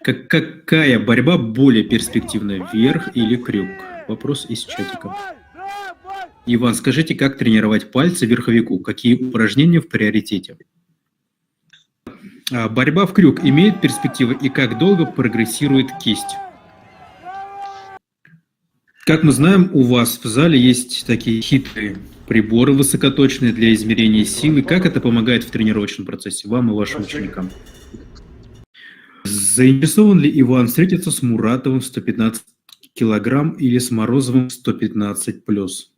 Какая борьба более перспективна, верх или крюк? Вопрос из чатика. Иван, скажите, как тренировать пальцы верховику? Какие упражнения в приоритете? Борьба в крюк имеет перспективы и как долго прогрессирует кисть? Как мы знаем, у вас в зале есть такие хитрые приборы высокоточные для измерения силы. Как это помогает в тренировочном процессе вам и вашим ученикам? Заинтересован ли Иван встретиться с Муратовым 115 килограмм или с Морозовым 115 плюс?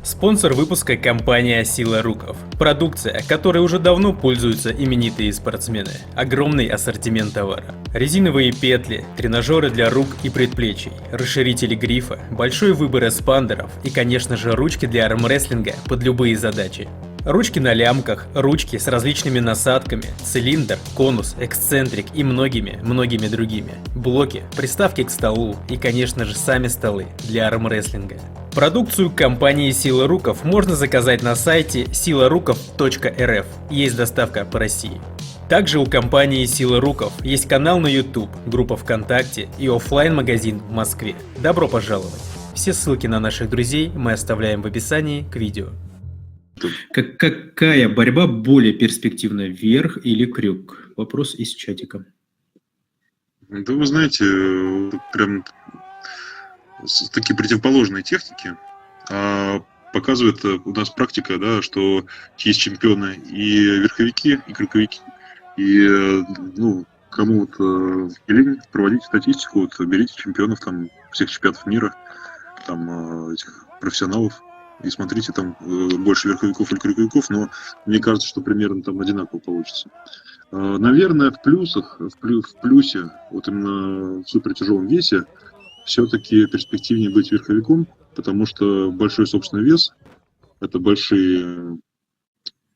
Спонсор выпуска – компания «Сила Руков». Продукция, которой уже давно пользуются именитые спортсмены. Огромный ассортимент товара. Резиновые петли, тренажеры для рук и предплечий, расширители грифа, большой выбор эспандеров и, конечно же, ручки для армрестлинга под любые задачи. Ручки на лямках, ручки с различными насадками, цилиндр, конус, эксцентрик и многими другими. Блоки, приставки к столу и, конечно же, сами столы для армрестлинга. Продукцию компании «Сила Руков» можно заказать на сайте silarukov.rf. Есть доставка по России. Также у компании «Сила Руков» есть канал на YouTube, группа ВКонтакте и оффлайн-магазин в Москве. Добро пожаловать! Все ссылки на наших друзей мы оставляем в описании к видео. Какая борьба более перспективна, верх или крюк? Вопрос из чатика. Да вы знаете, прям такие противоположные техники. Показывает у нас практика, да, что есть чемпионы и верховики, и крюковики. И кому лень проводить статистику, берите чемпионов там всех чемпионатов мира, там этих профессионалов. И смотрите, там больше верховиков или крюковиков, но мне кажется, что примерно там одинаково получится. Наверное, в плюсе, вот именно в супертяжелом весе, все-таки перспективнее быть верховиком, потому что большой собственный вес, это большой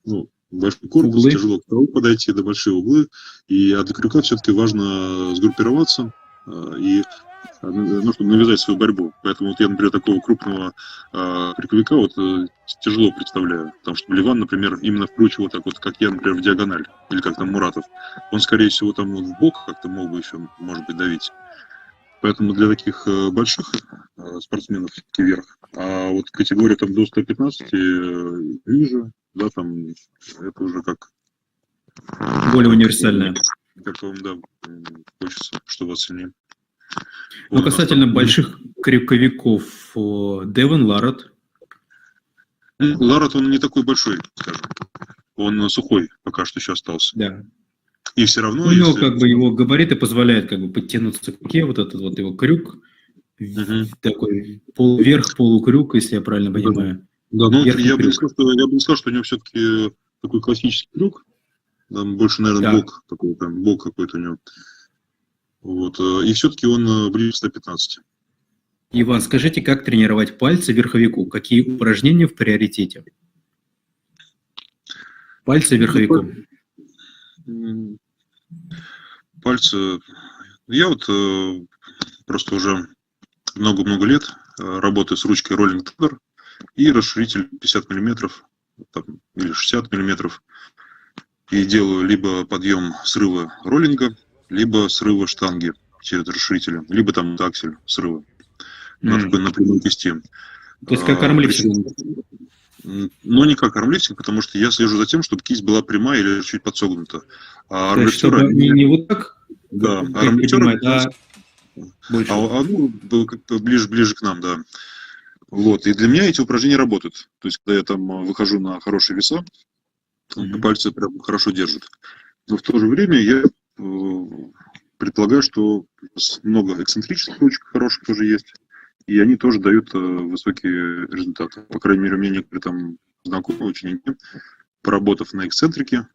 корпус, углы. Тяжело к тому подойти, до большие углы, а для крюка все-таки важно сгруппироваться и чтобы навязать свою борьбу. Поэтому вот я, например, такого крупного крюковика тяжело представляю. Потому что Ливан, например, именно вкручивал так вот, как я, например, в диагональ. Или как там Муратов. Он, скорее всего, там в бок как-то мог бы еще, может быть, давить. Поэтому для таких больших спортсменов все-таки вверх. А вот категория там до 115 ниже, да, там это уже как... Более универсальная. Как вам, да, хочется, чтобы вас сильнее. Ну, касательно больших крюковиков, Девон Ларат. Ларат, он не такой большой, скажем. Он сухой пока что еще остался. Да. И все равно... У него как бы его габариты позволяют как бы подтянуться к руке, вот этот вот его крюк, такой полуверх, полукрюк, если я правильно понимаю. Да, ну я бы не сказал, что у него все-таки такой классический крюк. Там больше, наверное, бок такой, там бок какой-то у него. Вот. И все-таки он ближе к 115. Иван, скажите, как тренировать пальцы верховику? Какие упражнения в приоритете? Пальцы верховику. Пальцы. Я просто уже много-много лет работаю с ручкой Rolling Thunder и расширитель 50 мм или 60 мм. И делаю либо подъем срыва роллинга, либо срыва штанги через расширителя, либо там аксель срыва на прямой кисти. То есть как армлифтинг? Но не как армлифтинг, потому что я слежу за тем, чтобы кисть была прямая или чуть подсогнута. А армлифтера... не вот так? Да, армлифтера... как-то ближе к нам, да. Вот. И для меня эти упражнения работают. То есть, когда я там выхожу на хорошие веса, пальцы прям хорошо держат. Но в то же время я предполагаю, что много эксцентрических ручек хороших тоже есть. И они тоже дают высокие результаты. По крайней мере, у меня некоторые там знакомые ученики, поработав на эксцентрике,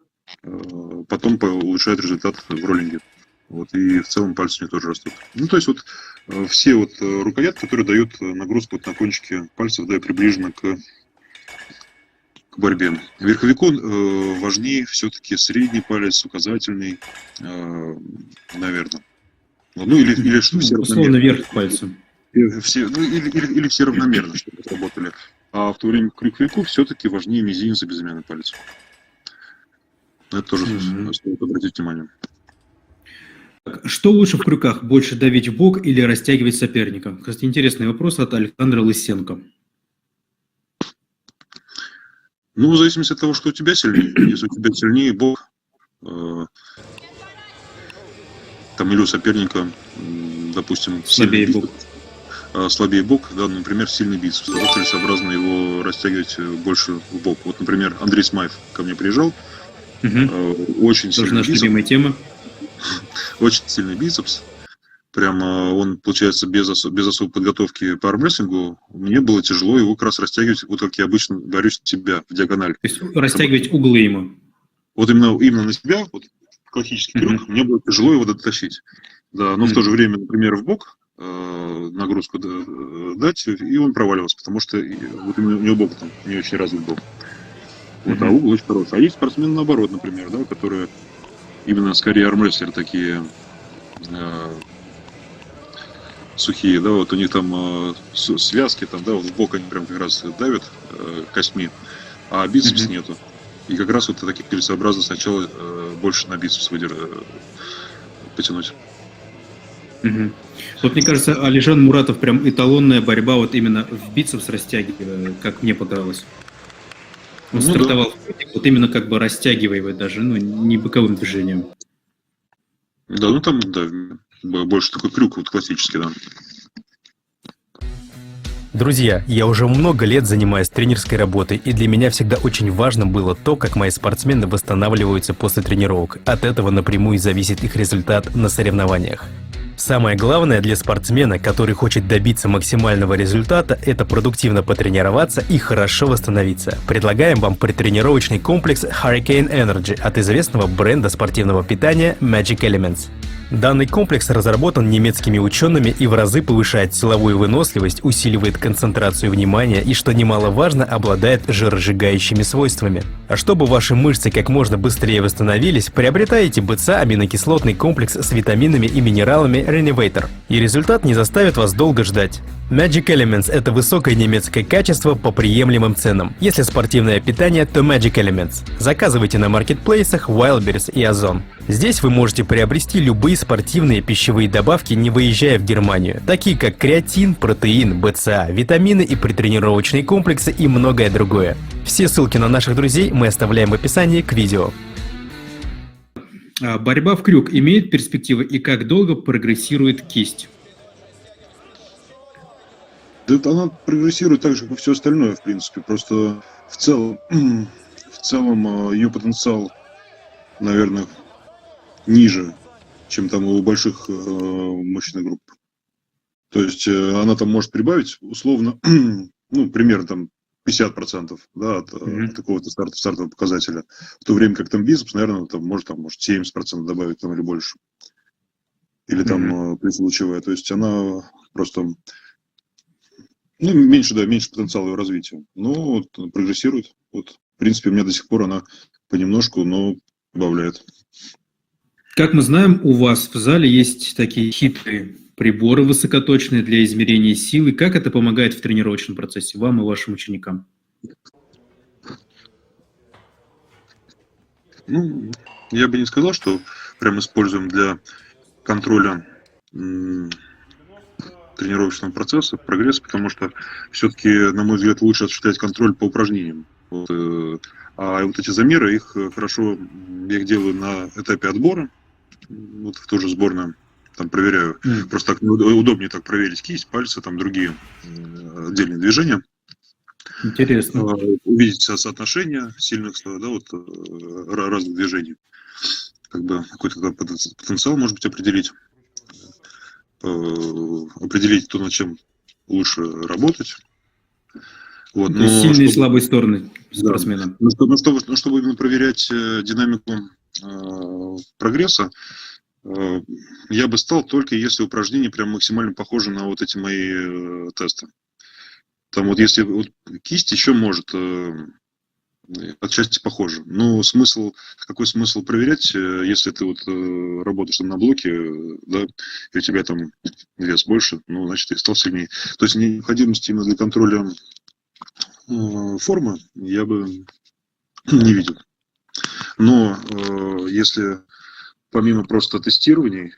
потом улучшают результат в роллинге. Вот, и в целом пальцы у них тоже растут. Ну, то есть все рукоятки, которые дают нагрузку на кончики пальцев, да, приближенно к борьбе. Верховику важнее все-таки средний палец, указательный, наверное. Ну, или что все условно вверх пальцем. Или все равномерно, чтобы работали. А в то время крюковику все-таки важнее мизинец и безымянный палец. Это тоже стоит обратить внимание. Что лучше в крюках, больше давить в бок или растягивать соперника? Кстати, интересный вопрос от Александра Лысенко. Ну, в зависимости от того, что у тебя сильнее. Если у тебя сильнее бок, там или у соперника, допустим, Слабее сильный бок. слабее бок, да, например, сильный бицепс, тогда целесообразно его растягивать больше в бок. Вот, например, Андрей Смаев ко мне приезжал, очень Тоже сильный наша бицепс, любимая тема. очень сильный бицепс. Прямо он, получается, без особой подготовки по армрестлингу, мне было тяжело его как раз растягивать, вот как я обычно говорю, с себя в диагональ. То есть растягивать углы ему. Вот именно на себя, вот классический крюк, мне было тяжело его дотащить. Да, но в то же время, например, в бок нагрузку дать, и он проваливался, потому что вот именно у него бок там не очень развит бок. Вот, а угол очень хороший. А есть спортсмены наоборот, например, да, которые именно скорее армрестлеры такие сухие, да, вот у них там связки, там, да, вот в бок они прям как раз давят костьми, а бицепс нету. И как раз вот таких целесообразно сначала больше на бицепс потянуть. Вот мне кажется, Алишан Муратов прям эталонная борьба вот именно в бицепс растягивая, как мне понравилось. Он стартовал вот именно как бы растягивая его даже, ну, не боковым движением. Да, ну там, да, больше такой крюк вот классический, да. Друзья, я уже много лет занимаюсь тренерской работой, и для меня всегда очень важно было то, как мои спортсмены восстанавливаются после тренировок. От этого напрямую зависит их результат на соревнованиях. Самое главное для спортсмена, который хочет добиться максимального результата, это продуктивно потренироваться и хорошо восстановиться. Предлагаем вам предтренировочный комплекс Hurricane Energy от известного бренда спортивного питания Magic Elements. Данный комплекс разработан немецкими учеными и в разы повышает силовую выносливость, усиливает концентрацию внимания и, что немаловажно, обладает жиросжигающими свойствами. А чтобы ваши мышцы как можно быстрее восстановились, приобретаете БЦА аминокислотный комплекс с витаминами и минералами Renovator. И результат не заставит вас долго ждать. Magic Elements – это высокое немецкое качество по приемлемым ценам. Если спортивное питание, то Magic Elements. Заказывайте на маркетплейсах Wildberries и Озон. Здесь вы можете приобрести любые спортивные пищевые добавки, не выезжая в Германию, такие как креатин, протеин, БЦА, витамины и предтренировочные комплексы и многое другое. Все ссылки на наших друзей мы оставляем в описании к видео. Борьба в крюк имеет перспективы и как долго прогрессирует кисть? Да она прогрессирует так же, как и все остальное, в принципе. Просто в целом ее потенциал, наверное, ниже, чем там у больших мышечных групп. То есть она там может прибавить условно, ну, примерно там 50%, да, от какого-то стартового показателя. В то время как там бицепс, наверное, там может 70% добавить там, или больше. Или там плечевая. То есть она просто... Ну, меньше потенциала ее развития. Но вот, прогрессирует. Вот, в принципе, у меня до сих пор она понемножку, но добавляет. Как мы знаем, у вас в зале есть такие хитрые приборы высокоточные для измерения силы. Как это помогает в тренировочном процессе вам и вашим ученикам? Ну, я бы не сказал, что прям используем для контроля тренировочного процесса, прогресса, потому что все-таки, на мой взгляд, лучше осуществлять контроль по упражнениям. Вот, а вот эти замеры, я их делаю на этапе отбора, вот в ту же сборную, там проверяю. Просто так удобнее так проверить кисть, пальцы, там другие отдельные движения. Интересно. Увидеть соотношение сильных, да, вот разных движений. Как бы какой-то потенциал, может быть, определить то, над чем лучше работать. Вот, то есть сильные и слабые стороны спортсмена. Да. Чтобы именно проверять динамику прогресса, я бы стал только если упражнение прям максимально похоже на вот эти мои тесты. Там вот если вот кисть еще может отчасти похоже. Но какой смысл проверять, если ты вот работаешь там на блоке, да, и у тебя там вес больше, ну, значит, ты стал сильнее. То есть необходимости именно для контроля формы я бы не видел. Но если помимо просто тестирований,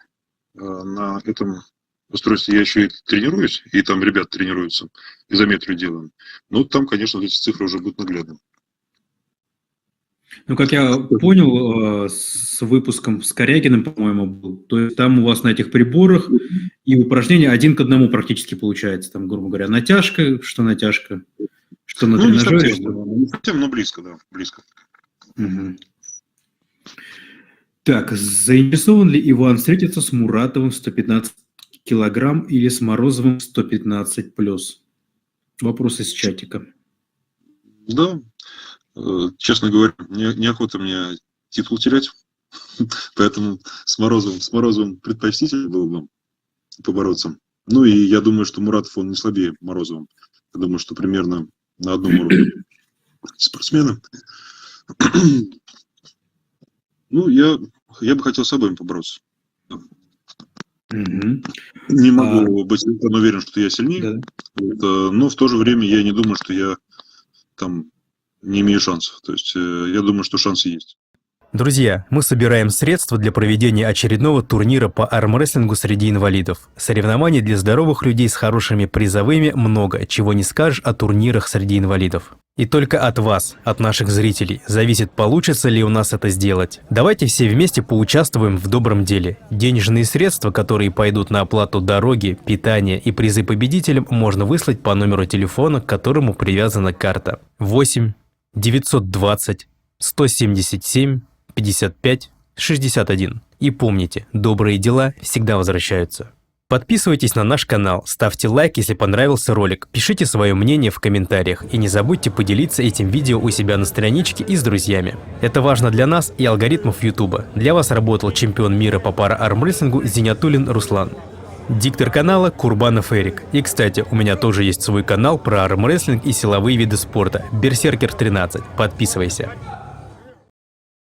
на этом устройстве я еще и тренируюсь, и там ребят тренируются, изометрию делаем, ну, там, конечно, вот эти цифры уже будут наглядны. Ну, как я понял, с выпуском с Корягиным, по-моему, был, то есть там у вас на этих приборах и упражнения 1 к 1 практически получается, там, грубо говоря, натяжка, что на Ну, не тренажере. совсем, но близко, да, близко. Мгм. Так, заинтересован ли Иван встретиться с Муратовым 115 килограмм или с Морозовым 115 плюс? Вопрос из чатика. Да, честно говоря, неохота мне титул терять, поэтому с Морозовым предпочтительно было бы побороться. Ну и я думаю, что Муратов, он не слабее Морозова. Я думаю, что примерно на одном уровне спортсмены. Ну, я бы хотел с обоим побороться. Мгм. Не могу быть уверен, что я сильнее, Да. но в то же время я не думаю, что я там не имею шансов. То есть я думаю, что шансы есть. Друзья, мы собираем средства для проведения очередного турнира по армрестлингу среди инвалидов. Соревнований для здоровых людей с хорошими призовыми много, чего не скажешь о турнирах среди инвалидов. И только от вас, от наших зрителей, зависит, получится ли у нас это сделать. Давайте все вместе поучаствуем в добром деле. Денежные средства, которые пойдут на оплату дороги, питания и призы победителям, можно выслать по номеру телефона, к которому привязана карта. 8 920 177 55 61. И помните, добрые дела всегда возвращаются. Подписывайтесь на наш канал, ставьте лайк, если понравился ролик, пишите свое мнение в комментариях и не забудьте поделиться этим видео у себя на страничке и с друзьями. Это важно для нас и алгоритмов YouTube. Для вас работал чемпион мира по пара-армрестлингу Зинятуллин Руслан. Диктор канала Курбанов Эрик. И, кстати, у меня тоже есть свой канал про армрестлинг и силовые виды спорта Берсеркер 13. Подписывайся.